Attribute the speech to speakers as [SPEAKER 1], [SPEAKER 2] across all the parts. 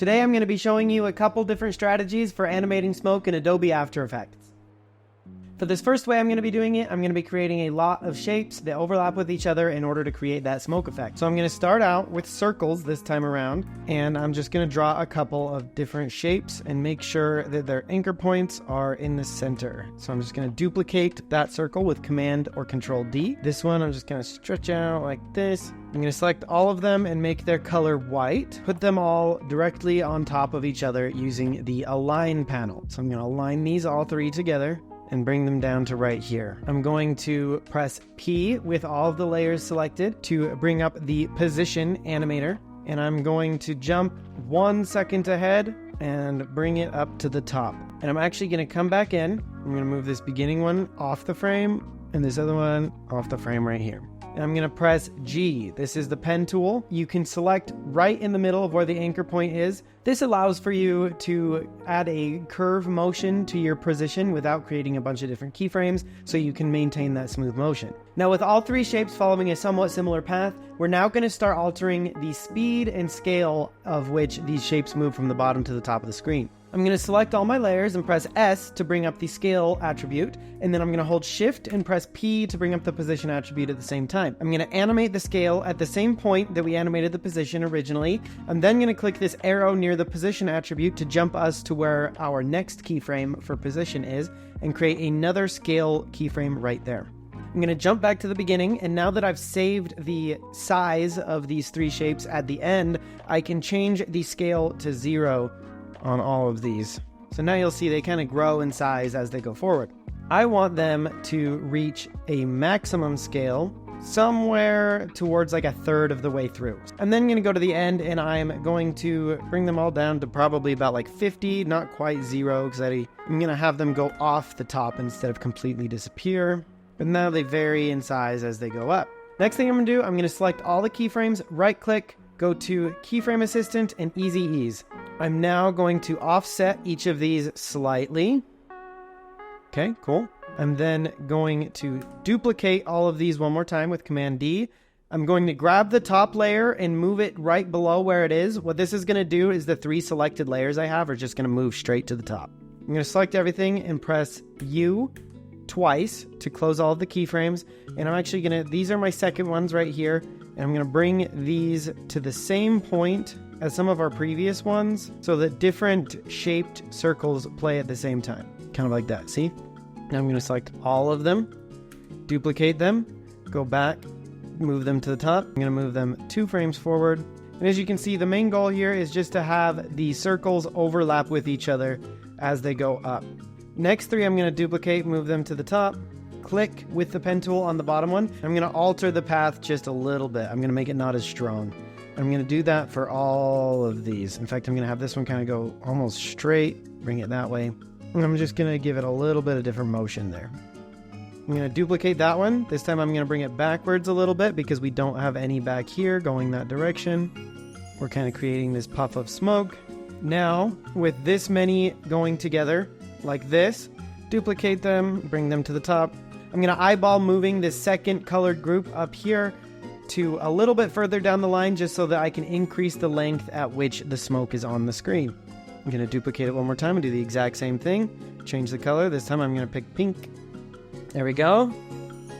[SPEAKER 1] Today I'm going to be showing you a couple different strategies for animating smoke in Adobe After Effects. For this first way I'm going to be doing it, I'm going to be creating a lot of shapes that overlap with each other in order to create that smoke effect. So I'm going to start out with circles this time around, and I'm just going to draw a couple of different shapes and make sure that their anchor points are in the center. So I'm just going to duplicate that circle with Command or Control D. This one I'm just going to stretch out like this. I'm going to select all of them and make their color white. Put them all directly on top of each other using the Align panel. So I'm going to align these all three together and bring them down to right here. I'm going to press P with all of the layers selected to bring up the position animator. And I'm going to jump 1 second ahead and bring it up to the top. And I'm actually going to come back in. I'm going to move this beginning one off the frame and this other one off the frame right here. And I'm going to press G. This is the pen tool. You can select right in the middle of where the anchor point is. This allows for you to add a curve motion to your position without creating a bunch of different keyframes, so you can maintain that smooth motion. Now with all three shapes following a somewhat similar path, we're now going to start altering the speed and scale of which these shapes move from the bottom to the top of the screen. I'm going to select all my layers and press S to bring up the scale attribute, and then I'm going to hold Shift and press P to bring up the position attribute at the same time. I'm going to animate the scale at the same point that we animated the position originally. I'm then going to click this arrow near the position attribute to jump us to where our next keyframe for position is, and create another scale keyframe right there. I'm going to jump back to the beginning, and now that I've saved the size of these three shapes at the end, I can change the scale to 0 on all of these. So now you'll see they kind of grow in size as they go forward. I want them to reach a maximum scale somewhere towards like a third of the way through. I'm then going to go to the end, and I'm going to bring them all down to probably about like 50, not quite 0, because I'm going to have them go off the top instead of completely disappear. But now they vary in size as they go up. Next thing I'm going to do, I'm going to select all the keyframes, right click, go to Keyframe Assistant and Easy Ease. I'm now going to offset each of these slightly. Okay, cool. I'm then going to duplicate all of these one more time with Command D. I'm going to grab the top layer and move it right below where it is. What this is going to do is the three selected layers I have are just going to move straight to the top. I'm going to select everything and press U twice to close all of the keyframes. And I'm actually going to, these are my second ones right here. And I'm going to bring these to the same point as some of our previous ones so that different shaped circles play at the same time. Kind of like that, see? Now I'm going to select all of them, duplicate them, go back, move them to the top. I'm going to move them 2 frames forward. And as you can see, the main goal here is just to have the circles overlap with each other as they go up. Next 3 I'm going to duplicate, move them to the top, click with the pen tool on the bottom one. I'm going to alter the path just a little bit. I'm going to make it not as strong. I'm going to do that for all of these. In fact, I'm going to have this one kind of go almost straight, bring it that way. And I'm just going to give it a little bit of different motion there. I'm going to duplicate that one. This time I'm going to bring it backwards a little bit because we don't have any back here going that direction. We're kind of creating this puff of smoke. Now, with this many going together like this, duplicate them, bring them to the top. I'm going to eyeball moving this second colored group up here to a little bit further down the line just so that I can increase the length at which the smoke is on the screen. I'm going to duplicate it one more time and do the exact same thing. Change the color. This time I'm going to pick pink. There we go.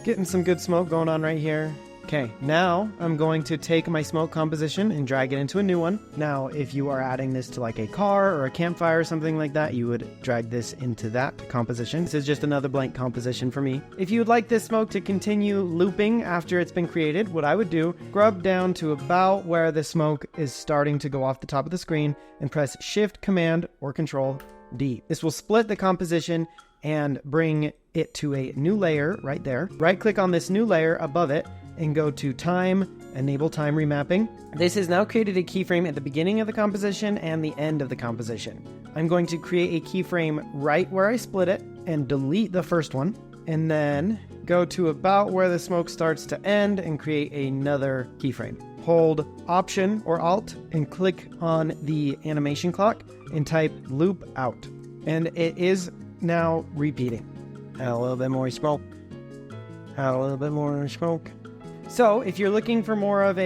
[SPEAKER 1] Getting some good smoke going on right here. Okay, now I'm going to take my smoke composition and drag it into a new one. Now, if you are adding this to like a car or a campfire or something like that, you would drag this into that composition. This is just another blank composition for me. If you would like this smoke to continue looping after it's been created, what I would do, scrub down to about where the smoke is starting to go off the top of the screen and press Shift, Command, or Control D. This will split the composition and bring it to a new layer right there. Right click on this new layer above it and go to Time, Enable Time Remapping. This has now created a keyframe at the beginning of the composition and the end of the composition. I'm going to create a keyframe right where I split it and delete the first one, and then go to about where the smoke starts to end and create another keyframe. Hold Option or Alt and click on the animation clock and type Loop Out. And it is now repeating. Add a little bit more smoke. Add a little bit more smoke. So if you're looking for more of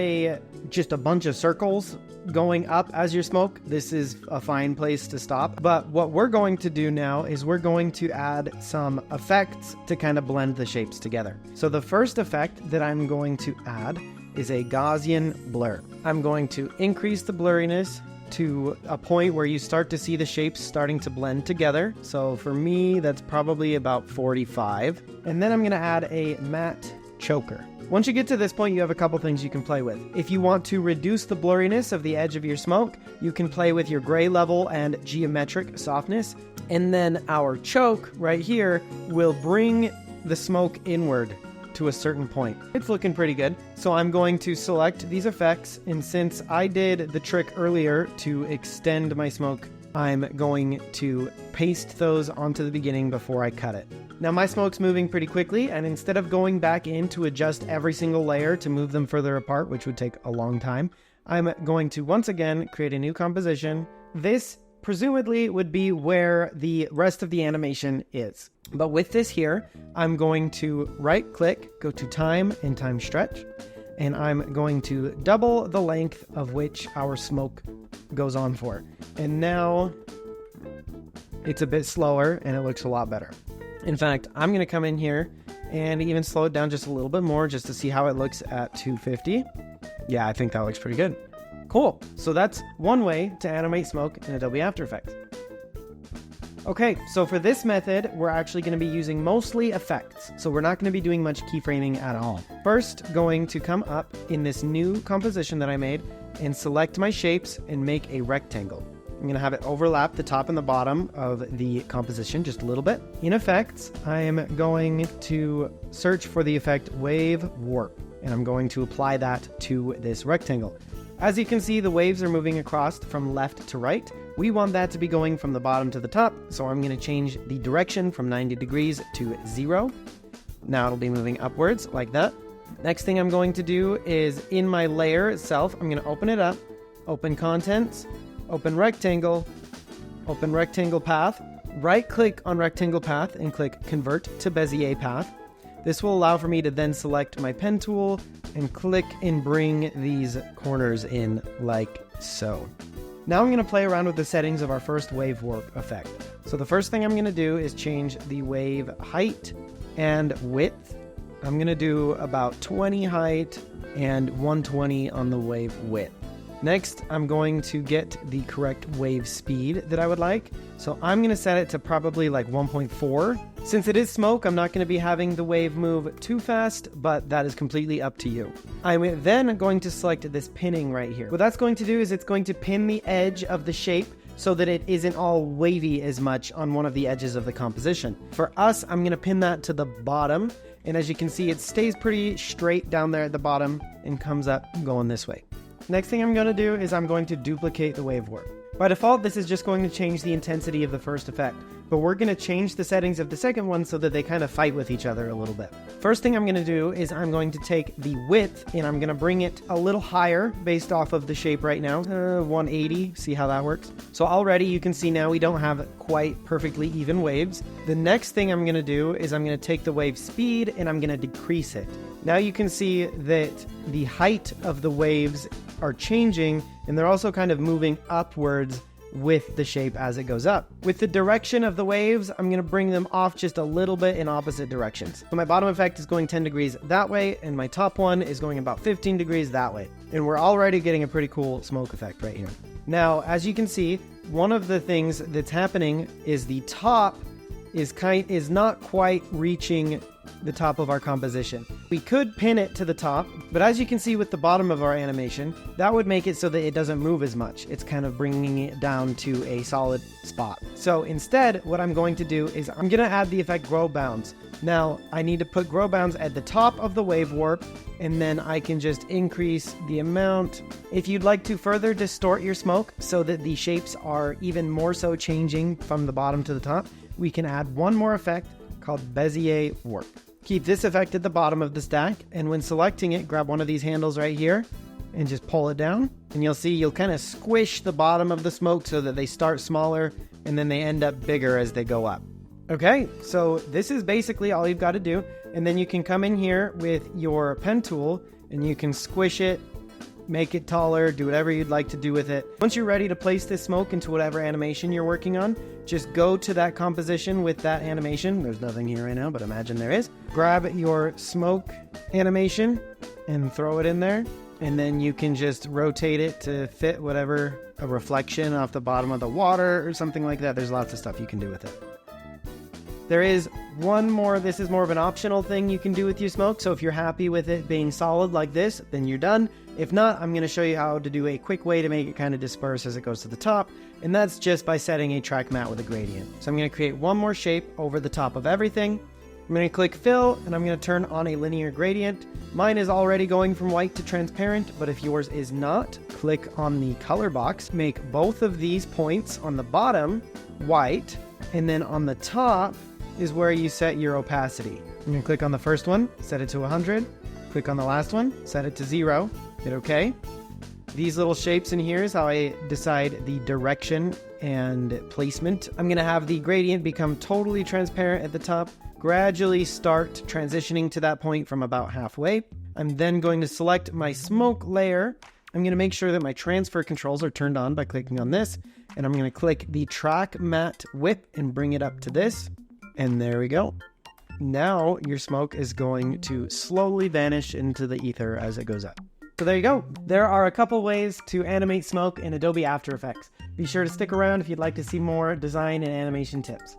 [SPEAKER 1] just a bunch of circles going up as your smoke, this is a fine place to stop. But what we're going to do now is we're going to add some effects to kind of blend the shapes together. So the first effect that I'm going to add is a Gaussian blur. I'm going to increase the blurriness to a point where you start to see the shapes starting to blend together. So for me, that's probably about 45. And then I'm going to add a matte choker. Once you get to this point, you have a couple things you can play with. If you want to reduce the blurriness of the edge of your smoke, you can play with your gray level and geometric softness. And then our choke right here will bring the smoke inward to a certain point. It's looking pretty good. So I'm going to select these effects, and since I did the trick earlier to extend my smoke, I'm going to paste those onto the beginning before I cut it. Now my smoke's moving pretty quickly, and instead of going back in to adjust every single layer to move them further apart, which would take a long time, I'm going to once again create a new composition. This presumably would be where the rest of the animation is. But with this here, I'm going to right click, go to time and time stretch, and I'm going to double the length of which our smoke goes on for. And now it's a bit slower and it looks a lot better. In fact, I'm going to come in here and even slow it down just a little bit more just to see how it looks at 250. Yeah, I think that looks pretty good. Cool. So that's one way to animate smoke in Adobe After Effects. Okay, so for this method, we're actually going to be using mostly effects. So we're not going to be doing much keyframing at all. First, going to come up in this new composition that I made and select my shapes and make a rectangle. I'm going to have it overlap the top and the bottom of the composition just a little bit. In effects, I'm going to search for the effect wave warp, and I'm going to apply that to this rectangle. As you can see, the waves are moving across from left to right. We want that to be going from the bottom to the top, so I'm going to change the direction from 90 degrees to 0. Now it'll be moving upwards like that. Next thing I'm going to do is in my layer itself, I'm going to open it up, open contents, open rectangle path, right click on rectangle path and click convert to Bezier path. This will allow for me to then select my pen tool and click and bring these corners in like so. Now I'm going to play around with the settings of our first wave warp effect. So the first thing I'm going to do is change the wave height and width. I'm going to do about 20 height and 120 on the wave width. Next, I'm going to get the correct wave speed that I would like. So I'm going to set it to probably like 1.4. Since it is smoke, I'm not going to be having the wave move too fast, but that is completely up to you. I'm then going to select this pinning right here. What that's going to do is it's going to pin the edge of the shape so that it isn't all wavy as much on one of the edges of the composition. For us, I'm going to pin that to the bottom. And as you can see, it stays pretty straight down there at the bottom and comes up going this way. Next thing I'm going to do is I'm going to duplicate the wave warp. By default, this is just going to change the intensity of the first effect, but we're going to change the settings of the second one so that they kind of fight with each other a little bit. First thing I'm going to do is I'm going to take the width and I'm going to bring it a little higher based off of the shape right now, 180, see how that works? So already you can see now we don't have quite perfectly even waves. The next thing I'm going to do is I'm going to take the wave speed and I'm going to decrease it. Now you can see that the height of the waves are changing and they're also kind of moving upwards with the shape as it goes up. With the direction of the waves, I'm going to bring them off just a little bit in opposite directions. So my bottom effect is going 10 degrees that way, and my top one is going about 15 degrees that way. And we're already getting a pretty cool smoke effect right here. Now, as you can see, one of the things that's happening is the top is not quite reaching the top of our composition. We could pin it to the top, but as you can see with the bottom of our animation, that would make it so that it doesn't move as much. It's kind of bringing it down to a solid spot. So instead, what I'm going to do is I'm going to add the effect grow bounds. Now, I need to put grow bounds at the top of the wave warp, and then I can just increase the amount. If you'd like to further distort your smoke so that the shapes are even more so changing from the bottom to the top, we can add one more effect called Bezier Warp. Keep this effect at the bottom of the stack, and when selecting it, grab one of these handles right here and just pull it down, and you'll see you'll kind of squish the bottom of the smoke so that they start smaller and then they end up bigger as they go up. Okay, so this is basically all you've got to do, and then you can come in here with your pen tool and you can squish it make it taller, do whatever you'd like to do with it. Once you're ready to place this smoke into whatever animation you're working on, just go to that composition with that animation. There's nothing here right now, but imagine there is. Grab your smoke animation and throw it in there. And then you can just rotate it to fit whatever, a reflection off the bottom of the water or something like that. There's lots of stuff you can do with it. There is one more, this is more of an optional thing you can do with your smoke. So if you're happy with it being solid like this, then you're done. If not, I'm going to show you how to do a quick way to make it kind of disperse as it goes to the top. And that's just by setting a track matte with a gradient. So I'm going to create one more shape over the top of everything. I'm going to click fill and I'm going to turn on a linear gradient. Mine is already going from white to transparent, but if yours is not, click on the color box, make both of these points on the bottom white, and then on the top is where you set your opacity. I'm going to click on the first one, set it to 100, click on the last one, set it to 0, hit OK. These little shapes in here is how I decide the direction and placement. I'm going to have the gradient become totally transparent at the top, gradually start transitioning to that point from about halfway. I'm then going to select my smoke layer. I'm going to make sure that my transfer controls are turned on by clicking on this, and I'm going to click the track matte whip and bring it up to this, and there we go. Now your smoke is going to slowly vanish into the ether as it goes up. So there you go. There are a couple ways to animate smoke in Adobe After Effects. Be sure to stick around if you'd like to see more design and animation tips.